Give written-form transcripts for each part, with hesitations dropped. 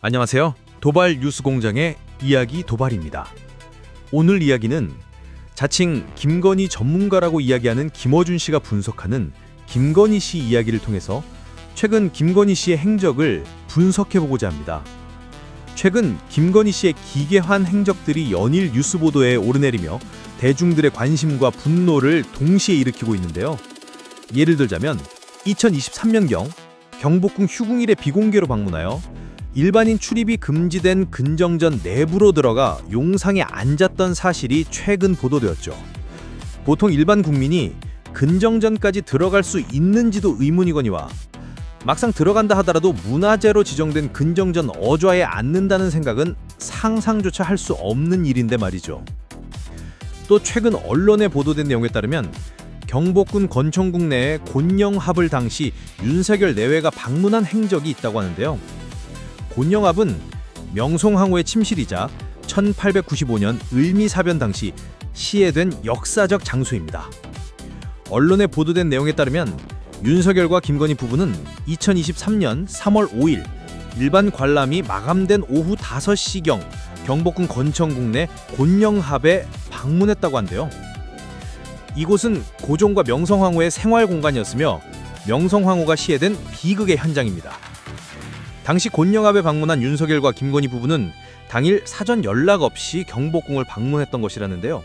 안녕하세요. 도발 뉴스 공장의 이야기 도발입니다. 오늘 이야기는 자칭 김건희 전문가라고 이야기하는 김어준 씨가 분석하는 김건희 씨 이야기를 통해서 최근 김건희 씨의 행적을 분석해보고자 합니다. 최근 김건희 씨의 기괴한 행적들이 연일 뉴스 보도에 오르내리며 대중들의 관심과 분노를 동시에 일으키고 있는데요. 예를 들자면 2023년경 경복궁 휴궁일에 비공개로 방문하여 일반인 출입이 금지된 근정전 내부로 들어가 용상에 앉았던 사실이 최근 보도되었죠. 보통 일반 국민이 근정전까지 들어갈 수 있는지도 의문이거니와 막상 들어간다 하더라도 문화재로 지정된 근정전 어좌에 앉는다는 생각은 상상조차 할 수 없는 일인데 말이죠. 또 최근 언론에 보도된 내용에 따르면 경복궁 건천궁 내에 곤영합을 당시 윤석열 내외가 방문한 행적이 있다고 하는데요. 곤영합은 명송황후의 침실이자 1895년 을미사변 당시 시해된 역사적 장소입니다. 언론에 보도된 내용에 따르면 윤석열과 김건희 부부는 2023년 3월 5일 일반 관람이 마감된 오후 5시경 경복궁 건천궁 내 곤영합에 방문했다고 한대요. 이곳은 고종과 명성황후의 생활 공간이었으며 명성황후가 시해된 비극의 현장입니다. 당시 곤영합에 방문한 윤석열과 김건희 부부는 당일 사전 연락 없이 경복궁을 방문했던 것이라는데요.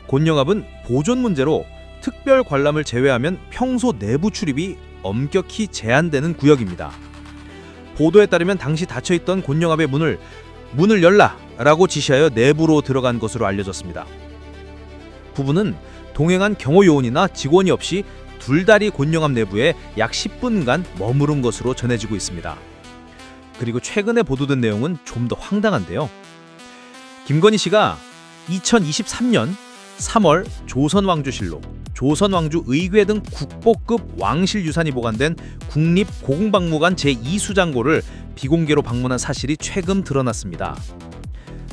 곤영합은 보존 문제로 특별 관람을 제외하면 평소 내부 출입이 엄격히 제한되는 구역입니다. 보도에 따르면 당시 닫혀있던 곤영합의 문을 열라! 라고 지시하여 내부로 들어간 것으로 알려졌습니다. 부부는 동행한 경호 요원이나 직원이 없이 둘다리 곤영합 내부에 약 10분간 머무른 것으로 전해지고 있습니다. 그리고 최근에 보도된 내용은 좀 더 황당한데요. 김건희 씨가 2023년 3월 조선왕조실록, 조선왕조 의궤 등 국보급 왕실 유산이 보관된 국립고궁박물관 제2수장고를 비공개로 방문한 사실이 최근 드러났습니다.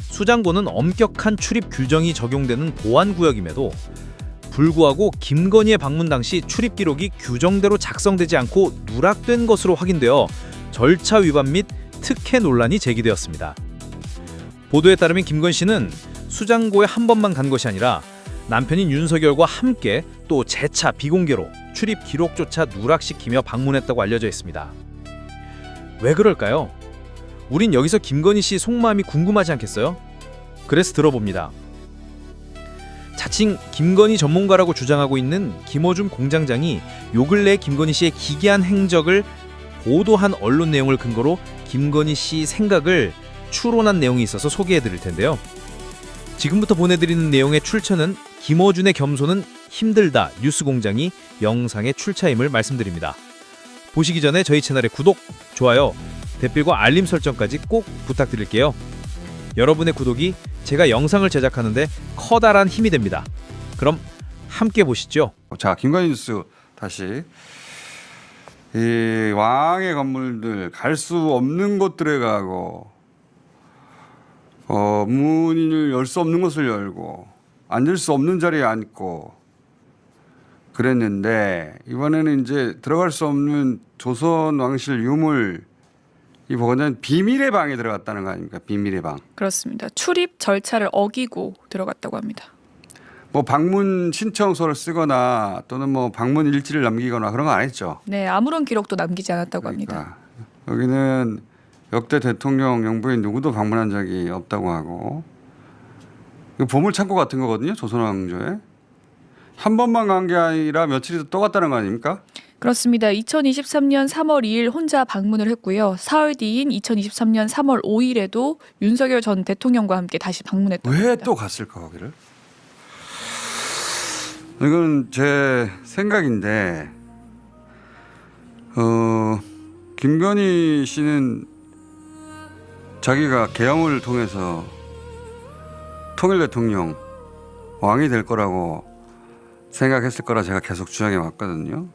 수장고는 엄격한 출입 규정이 적용되는 보안구역임에도 불구하고 김건희의 방문 당시 출입 기록이 규정대로 작성되지 않고 누락된 것으로 확인되어 절차 위반 및 특혜 논란이 제기되었습니다. 보도에 따르면 김건희 씨는 수장고에 한 번만 간 것이 아니라 남편인 윤석열과 함께 또 재차 비공개로 출입 기록조차 누락시키며 방문했다고 알려져 있습니다. 왜 그럴까요? 우린 여기서 김건희 씨 속마음이 궁금하지 않겠어요? 그래서 들어봅니다. 자칭 김건희 전문가라고 주장하고 있는 김어준 공장장이 요 근래 김건희 씨의 기괴한 행적을 보도한 언론 내용을 근거로 김건희 씨 생각을 추론한 내용이 있어서 소개해드릴 텐데요. 지금부터 보내드리는 내용의 출처는 김어준의 겸손은 힘들다 뉴스공장이 영상의 출처임을 말씀드립니다. 보시기 전에 저희 채널의 구독, 좋아요, 댓글과 알림 설정까지 꼭 부탁드릴게요. 여러분의 구독이 제가 영상을 제작하는데 커다란 힘이 됩니다. 그럼 함께 보시죠. 자, 김건희 뉴스 다시. 이 왕의 건물들 갈 수 없는 곳들에 가고 문을 열 수 없는 곳을 열고 앉을 수 없는 자리에 앉고 그랬는데 이번에는 이제 들어갈 수 없는 조선 왕실 유물 이 보관자는 비밀의 방에 들어갔다는 거 아닙니까? 비밀의 방. 그렇습니다. 출입 절차를 어기고 들어갔다고 합니다. 뭐 방문 신청서를 쓰거나 또는 뭐 방문 일지를 남기거나 그런 거 안 했죠. 네, 아무런 기록도 남기지 않았다고 합니다. 여기는 역대 대통령 영부인 누구도 방문한 적이 없다고 하고 이거 보물창고 같은 거거든요. 조선왕조에. 한 번만 간 게 아니라 며칠이 또 갔다는 거 아닙니까? 그렇습니다. 2023년 3월 2일 혼자 방문을 했고요. 사흘 뒤인 2023년 3월 5일에도 윤석열 전 대통령과 함께 다시 방문했다고 합니다. 왜 또 갔을까 거기를? 이건 제 생각인데 김건희 씨는 자기가 계엄을 통해서 통일 대통령 왕이 될 거라고 생각했을 거라 제가 계속 주장해 왔거든요.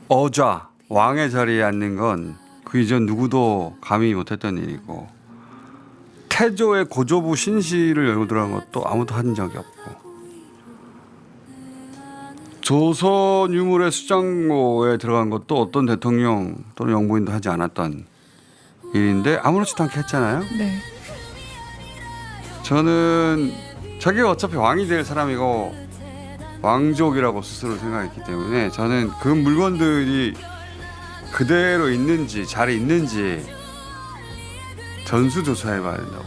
어좌 왕의 자리에 앉는 건 그 이전 누구도 감히 못했던 일이고 태조의 고조부 신시를 열고 들어간 것도 아무도 한 적이 없고 조선 유물의 수장고에 들어간 것도 어떤 대통령 또는 영부인도 하지 않았던 일인데 아무렇지도 않게 했잖아요. 네. 저는 자기가 어차피 왕이 될 사람이고 왕족이라고 스스로 생각했기 때문에 저는 그 물건들이 그대로 있는지 잘 있는지 전수조사해봐야 된다고.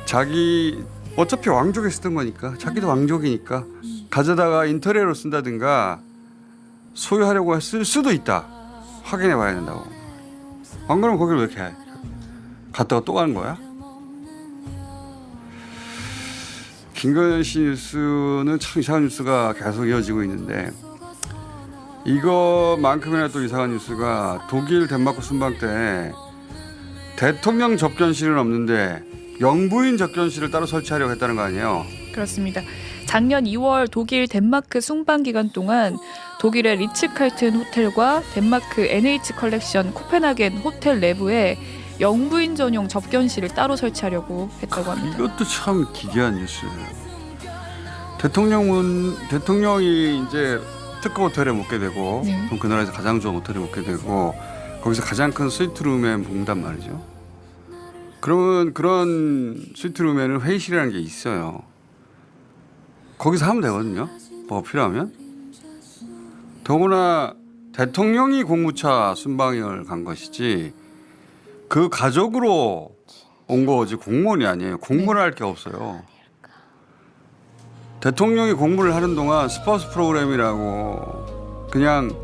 자기 어차피 왕족에 쓰던 거니까 자기도 왕족이니까 가져다가 인테리어로 쓴다든가 소유하려고 쓸 수도 있다. 확인해봐야 된다고. 안 그러면 거기를 왜 이렇게 해? 갔다가 또 가는 거야? 김건희 뉴스는 참 이상한 뉴스가 계속 이어지고 있는데 이거만큼이나 또 이상한 뉴스가 독일 덴마크 순방 때 대통령 접견실은 없는데 영부인 접견실을 따로 설치하려고 했다는 거 아니에요? 그렇습니다. 작년 2월 독일 덴마크 순방 기간 동안 독일의 리츠칼튼 호텔과 덴마크 NH 컬렉션 코펜하겐 호텔 내부에 영부인 전용 접견실을 따로 설치하려고 했다고 합니다. 이것도 참 기괴한 뉴스예요. 대통령이 이제 특급 호텔에 묵게 되고 네. 그럼 그 나라에서 가장 좋은 호텔에 묵게 되고 거기서 가장 큰 스위트룸에 묵는단 말이죠. 그러면 그런 스위트룸에는 회의실이라는 게 있어요. 거기서 하면 되거든요. 뭐가 필요하면. 더구나 대통령이 공무차 순방을 간 것이지 그 가족으로 온 거지 공무원이 아니에요. 공무를 할 게 없어요. 대통령이 공부를 하는 동안 스파우스 프로그램이라고 그냥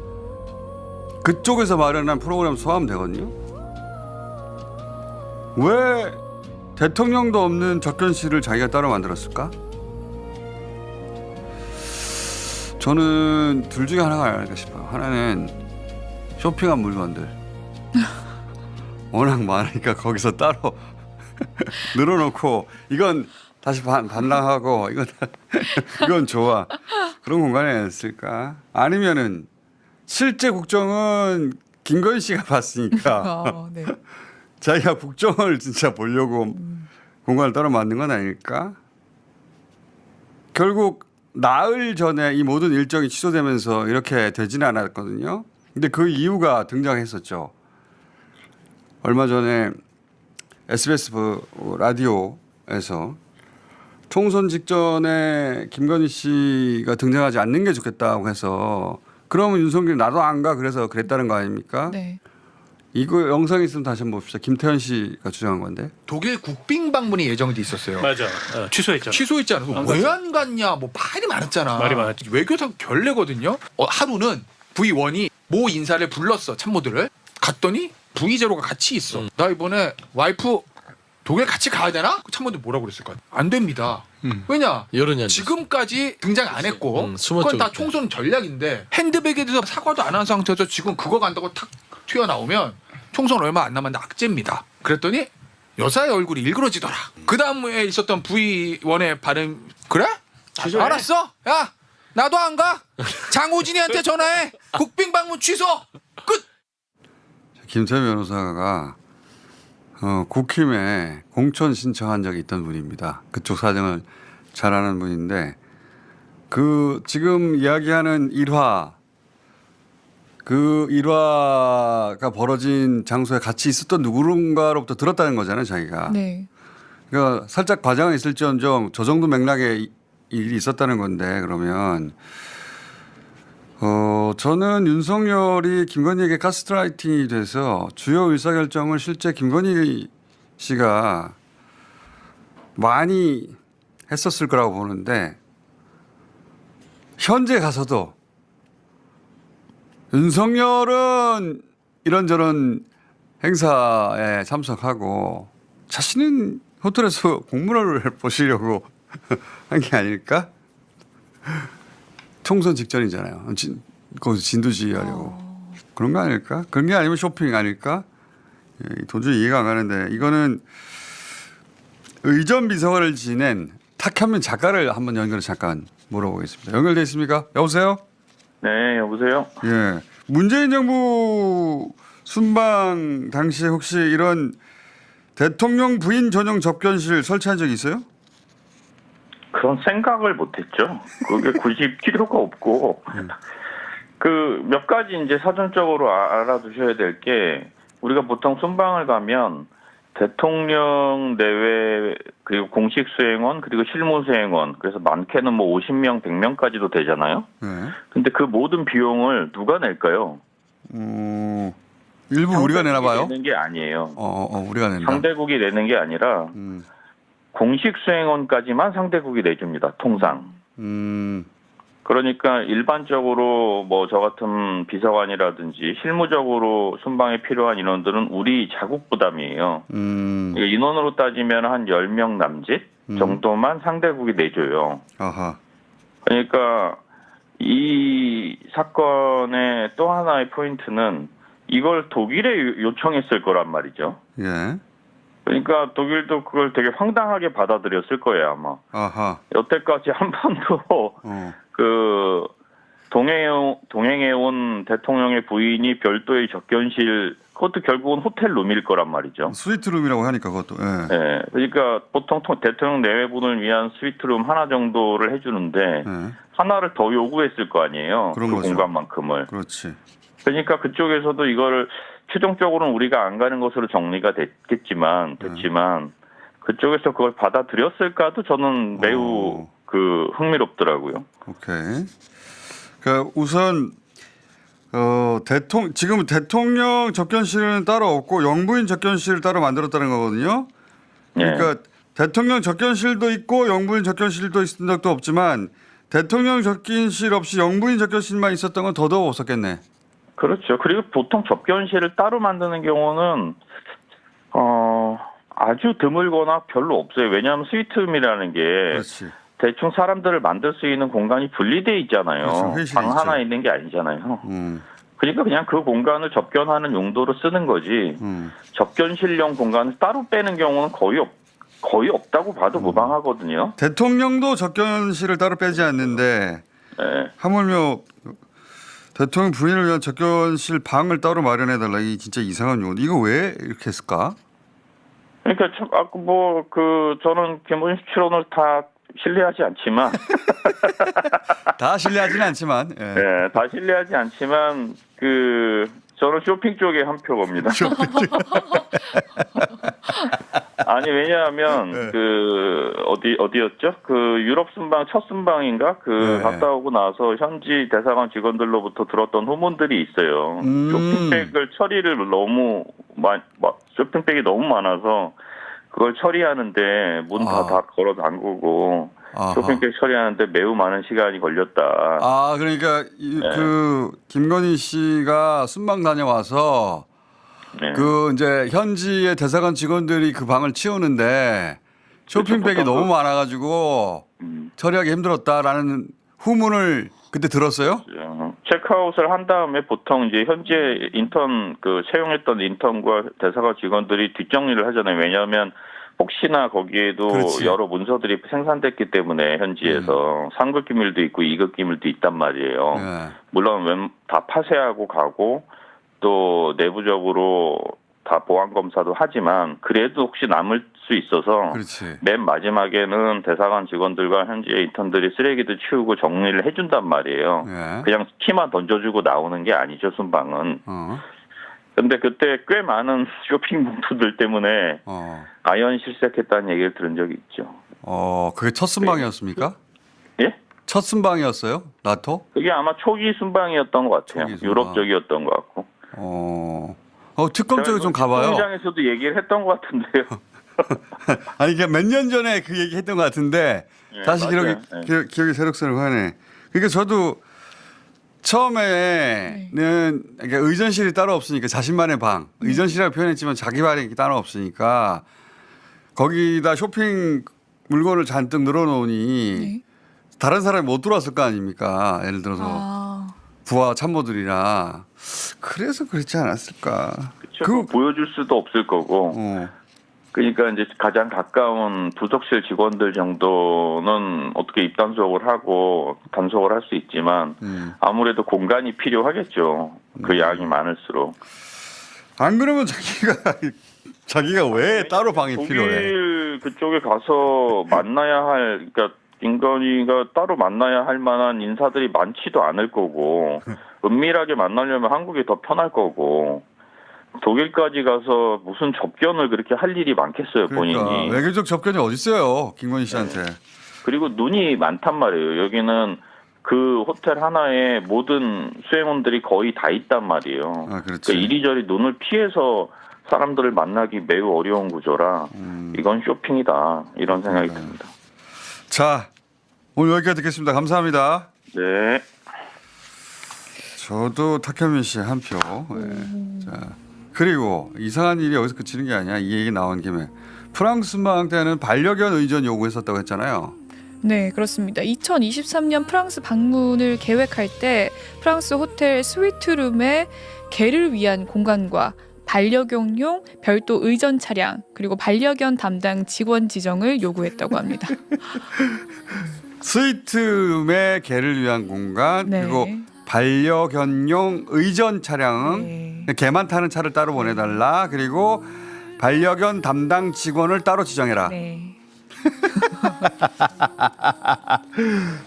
그쪽에서 마련한 프로그램 소화하면 되거든요. 왜 대통령도 없는 접견실을 자기가 따로 만들었을까? 저는 둘 중에 하나가 아닐까 싶어요. 하나는 쇼핑한 물건들 워낙 많으니까 거기서 따로 늘어놓고 이건 다시 반납하고 이건 좋아 그런 공간에 있을까? 아니면은 실제 국정은 김건희 씨가 봤으니까 네. 자기가 국정을 진짜 보려고 공간을 따로 만든 건 아닐까? 결국 나흘 전에 이 모든 일정이 취소되면서 이렇게 되지는 않았거든요. 근데 그 이유가 등장했었죠. 얼마 전에 SBS 라디오에서 총선 직전에 김건희 씨가 등장하지 않는 게 좋겠다고 해서 그러면 윤석열이 나도 안 가 그래서 그랬다는 거 아닙니까? 네. 이거 영상이 있으면 다시 한번 봅시다. 김태현 씨가 주장한 건데. 독일 국빈 방문이 예정돼 있었어요. 맞아. 취소했잖아. 취소했지 않았어? 안 왜 안 갔냐? 뭐 말이 많았잖아. 말이 많았지. 외교상 결례거든요. 하루는 V1이 모 인사를 불렀어. 참모들을. 갔더니 V0가 같이 있어. 나 이번에 와이프 독일 같이 가야 되나? 그 참모들 뭐라고 그랬을까? 안 됩니다. 왜냐? 여론이 안 지금까지 등장 안 했고 숨었죠, 그건 다 그때. 총선 전략인데 핸드백에 대해서 사과도 안 한 상태에서 지금 그거 간다고 탁 튀어나오면 총선 얼마 안 남았는데 악재입니다. 그랬더니 여사의 얼굴이 일그러지더라. 그 다음에 있었던 V1의 발음 그래? 취소해. 알았어. 야 나도 안 가. 장호진이한테 전화해. 국빈 방문 취소. 끝. 김태현 변호사가 국힘에 공천 신청한 적이 있던 분입니다. 그쪽 사정을 잘 아는 분인데 그 지금 이야기하는 그 일화가 벌어진 장소에 같이 있었던 누군가로부터 들었다는 거잖아요, 자기가. 네. 그러니까 살짝 과장은 있을지언정 저 정도 맥락의 일이 있었다는 건데 그러면 저는 윤석열이 김건희에게 가스라이팅이 돼서 주요 의사결정을 실제 김건희 씨가 많이 했었을 거라고 보는데 현재 가서도 윤석열은 이런저런 행사에 참석하고 자신은 호텔에서 공문을 보시려고 한 게 아닐까? 총선 직전이잖아요. 거기서 진두지휘하려고. 그런 거 아닐까? 그런 게 아니면 쇼핑 아닐까? 도저히 이해가 안 가는데 이거는 의전 비서관을 지낸 탁현민 작가를 한번 연결해 잠깐 물어보겠습니다. 연결돼 있습니까? 여보세요? 네, 여보세요? 예. 문재인 정부 순방 당시에 혹시 이런 대통령 부인 전용 접견실 설치한 적 있어요? 그런 생각을 못했죠. 그게 굳이 필요가 없고 그 몇 가지 이제 사전적으로 알아두셔야 될 게 우리가 보통 순방을 가면 대통령 내외 그리고 공식 수행원 그리고 실무 수행원 그래서 많게는 뭐 50명, 100명까지도 되잖아요. 네. 근데 그 모든 비용을 누가 낼까요? 일부 우리가 내나 봐요. 내는 게 아니에요. 우리가 낸다. 상대국이 내는 게 아니라 공식 수행원까지만 상대국이 내줍니다. 통상. 그러니까 일반적으로 뭐 저 같은 비서관이라든지 실무적으로 순방에 필요한 인원들은 우리 자국 부담이에요. 그러니까 인원으로 따지면 한 10명 남짓 정도만 상대국이 내줘요. 아하. 그러니까 이 사건의 또 하나의 포인트는 이걸 독일에 요청했을 거란 말이죠. 예. 그러니까 독일도 그걸 되게 황당하게 받아들였을 거예요, 아마. 아하. 여태까지 한 번도 그 동행해 온 대통령의 부인이 별도의 접견실, 그것도 결국은 호텔 룸일 거란 말이죠. 스위트룸이라고 하니까 그것도. 예. 네, 그러니까 보통 대통령 내외분을 위한 스위트룸 하나 정도를 해주는데 예. 하나를 더 요구했을 거 아니에요. 그런 그 거죠. 공간만큼을. 그렇지. 그러니까 그쪽에서도 이거를 최종적으로는 우리가 안 가는 것으로 정리가 됐지만 그쪽에서 그걸 받아들였을까도 저는 매우 그 흥미롭더라고요. 오케이. 그 우선 지금 대통령 접견실은 따로 없고 영부인 접견실을 따로 만들었다는 거거든요. 그러니까 대통령 접견실도 있고 영부인 접견실도 있은 적도 없지만 대통령 접견실 없이 영부인 접견실만 있었던 건 더더욱 없었겠네. 그렇죠. 그리고 보통 접견실을 따로 만드는 경우는 아주 드물거나 별로 없어요. 왜냐하면 스위트룸이라는 게 그렇지. 대충 사람들을 만들 수 있는 공간이 분리돼 있잖아요. 그렇죠. 회의실이 방 있죠. 하나 있는 게 아니잖아요. 그러니까 그냥 그 공간을 접견하는 용도로 쓰는 거지. 접견실용 공간을 따로 빼는 경우는 거의 없다고 봐도 무방하거든요. 대통령도 접견실을 따로 빼지 않는데 네. 하물며 대통령 부인을 위한 접견실 방을 따로 마련해달라. 이 진짜 이상한 요원. 이거 왜 이렇게 했을까? 그러니까 저는 김문수 추론을 다 신뢰하지 않지만 다 신뢰하지는 않지만. 예. 네, 다 신뢰하지 않지만 저는 쇼핑 쪽에 한 표 겁니다. 아니 왜냐하면 네. 어디였죠? 유럽 순방 첫 순방인가 네. 갔다 오고 나서 현지 대사관 직원들로부터 들었던 후문들이 있어요. 쇼핑백을 처리를 쇼핑백이 너무 많아서 그걸 처리하는데 문 다 걸어 잠그고 쇼핑백 처리하는데 매우 많은 시간이 걸렸다. 그러니까 그 김건희 씨가 순방 다녀와서 네. 이제 현지의 대사관 직원들이 그 방을 치우는데 쇼핑백이 너무 많아가지고 처리하기 힘들었다라는 후문을 그때 들었어요? 체크아웃을 한 다음에 보통 이제 현지에 채용했던 인턴과 대사관 직원들이 뒷정리를 하잖아요. 왜냐하면 혹시나 거기에도 그렇지. 여러 문서들이 생산됐기 때문에 현지에서 상급 기밀도 있고 2급 기밀도 있단 말이에요. 네. 물론 다 파쇄하고 가고 또 내부적으로 다 보안 검사도 하지만 그래도 혹시 남을 수 있어서 그렇지. 맨 마지막에는 대사관 직원들과 현지의 인턴들이 쓰레기도 치우고 정리를 해준단 말이에요. 네. 그냥 키만 던져주고 나오는 게 아니죠, 순방은. 근데 그때 꽤 많은 쇼핑 봉투들 때문에 아연 실색했다는 얘기를 들은 적이 있죠. 그게 첫 순방이었습니까? 예? 첫 순방이었어요? 나토? 그게 아마 초기 순방이었던 것 같아요. 초기 순방. 유럽 쪽이었던 것 같고. 특검 쪽에 좀 가봐요. 공장에서도 얘기를 했던 것 같은데요. 아니, 몇 년 전에 그 얘기 했던 것 같은데 네, 다시 맞아요. 기억이 새록새록하네. 그러니까 저도 처음에는 그러니까 의전실이 따로 없으니까 자신만의 방, 의전실이라고 표현했지만 자기 방이 따로 없으니까 거기다 쇼핑 물건을 잔뜩 늘어놓으니 다른 사람이 못 들어왔을 거 아닙니까? 예를 들어서 부하 참모들이나 그래서 그렇지 않았을까? 그렇죠. 보여줄 수도 없을 거고. 그러니까 이제 가장 가까운 부속실 직원들 정도는 어떻게 입단속을 하고 단속을 할 수 있지만 아무래도 공간이 필요하겠죠. 그 양이 많을수록. 안 그러면 자기가 왜 따로 방이 필요해? 독일 그쪽에 가서 만나야 할, 그러니까 김건희가 따로 만나야 할 만한 인사들이 많지도 않을 거고 은밀하게 만나려면 한국이 더 편할 거고 독일까지 가서 무슨 접견을 그렇게 할 일이 많겠어요, 그러니까 본인이. 외교적 접견이 어디 있어요, 김건희 씨한테. 그리고 눈이 많단 말이에요. 여기는 그 호텔 하나에 모든 수행원들이 거의 다 있단 말이에요. 아, 그렇지. 그러니까 이리저리 눈을 피해서 사람들을 만나기 매우 어려운 구조라 이건 쇼핑이다 이런 생각이 듭니다. 자, 오늘 여기까지 듣겠습니다. 감사합니다. 네. 저도 탁현민 씨 한 표. 예. 자, 그리고 이상한 일이 여기서 그치는 게 아니야. 이 얘기 나온 김에 프랑스 순방 때는 반려견 의전 요구했었다고 했잖아요. 네, 그렇습니다. 2023년 프랑스 방문을 계획할 때 프랑스 호텔 스위트룸에 개를 위한 공간과 반려견용 별도 의전 차량 그리고 반려견 담당 직원 지정을 요구했다고 합니다. 스위트룸의 개를 위한 공간 네. 그리고 반려견용 의전 차량 네. 개만 타는 차를 따로 보내달라. 그리고 반려견 담당 직원을 따로 지정해라. 네.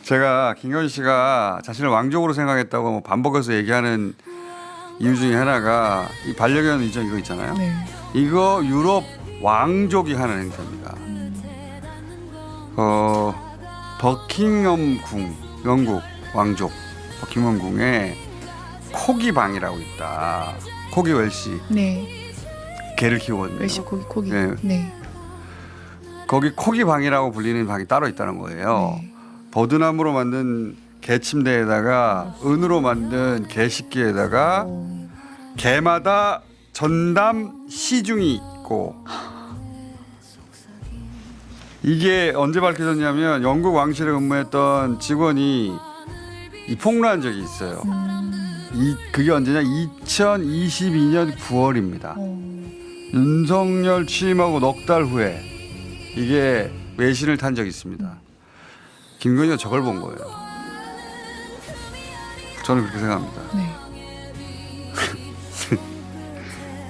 제가 김건희 씨가 자신을 왕족으로 생각했다고 뭐 반복해서 얘기하는 이유 중에 하나가 이 반려견 의전 이거 있잖아요. 네. 이거 유럽 왕족이 하는 행사입니다. 버킹엄 궁, 영국 왕족 버킹엄 궁에 코기 방이라고 있다. 코기 웰시 네. 개를 키우거든요. 웰시 고기. 네. 네. 거기 코기 방이라고 불리는 방이 따로 있다는 거예요. 네. 버드나무로 만든 개 침대에다가 은으로 만든 개 식기에다가 개마다 전담 시중이 있고 이게 언제 밝혀졌냐면 영국 왕실에 근무했던 직원이 이 폭로한 적이 있어요. 그게 언제냐? 2022년 9월입니다. 윤석열 취임하고 넉 달 후에 이게 외신을 탄 적이 있습니다. 김건희가 저걸 본 거예요. 저는 그렇게 생각합니다. 네.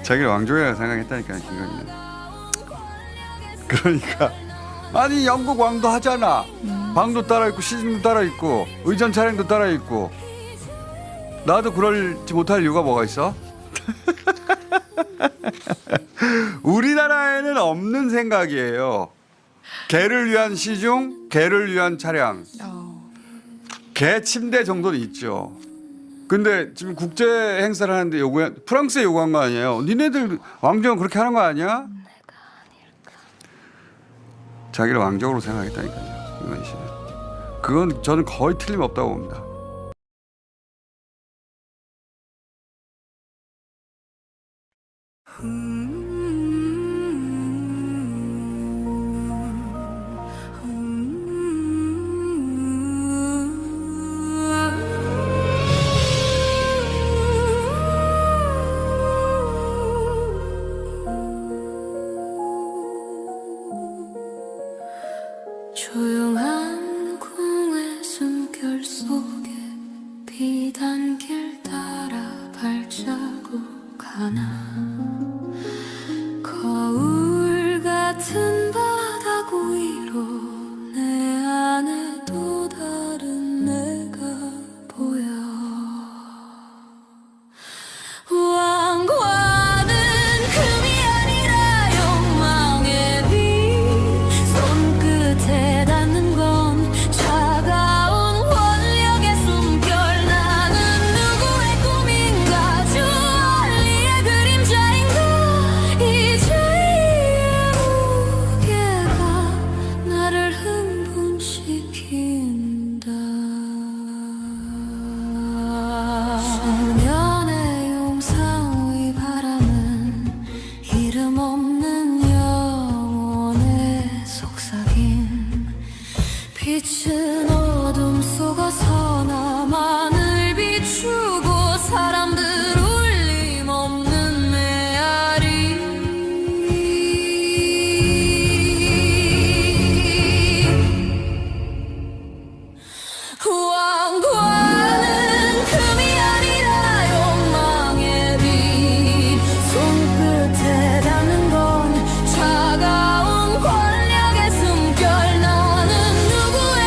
자기를 왕족이라고 생각했다니까요, 김건희는. 그러니까 아니 영국 왕도 하잖아. 방도 따라 있고 시즌도 따라 있고 의전 차량도 따라 있고 나도 그럴지 못할 이유가 뭐가 있어? 우리나라에는 없는 생각이에요. 개를 위한 시중, 개를 위한 차량, 개 침대 정도는 있죠. 근데 지금 국제 행사를 하는데 프랑스에 요구한 거 아니에요? 니네들 왕족은 그렇게 하는 거 아니야? 자기를 왕족으로 생각했다니까요, 김건희 씨는. 그건 저는 거의 틀림없다고 봅니다. 조용한 궁의 숨결 속에 비단길 따라 발자국 하나 거울 같은 바닥 위로 내 안에 또 다른 내가 보여 왕과는 금이 아니라 욕망의 빛 손끝에 닿는 건 차가운 권력의 숨결 나는 누구의 꿈인가 주얼리의 그림자인가 이제 이 무게가 나를 흥분시킨다 수년의 용상 위 바람은 이름 없는 영혼의 속삭임 빛은 어둠 속아서 나만을 비추고 사람들 울림 없는 메아리 왕과는 금이 아니라 욕망의 빛 손끝에 닿는 건 차가운 권력의 숨결 나는 누구의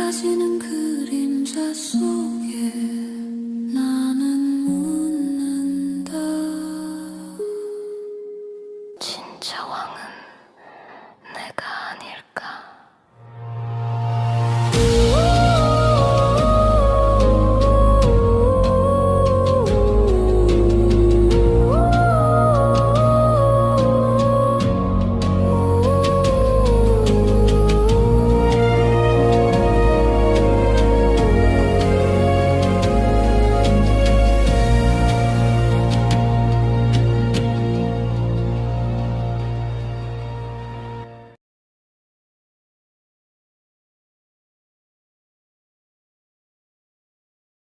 사라지는 그림자 속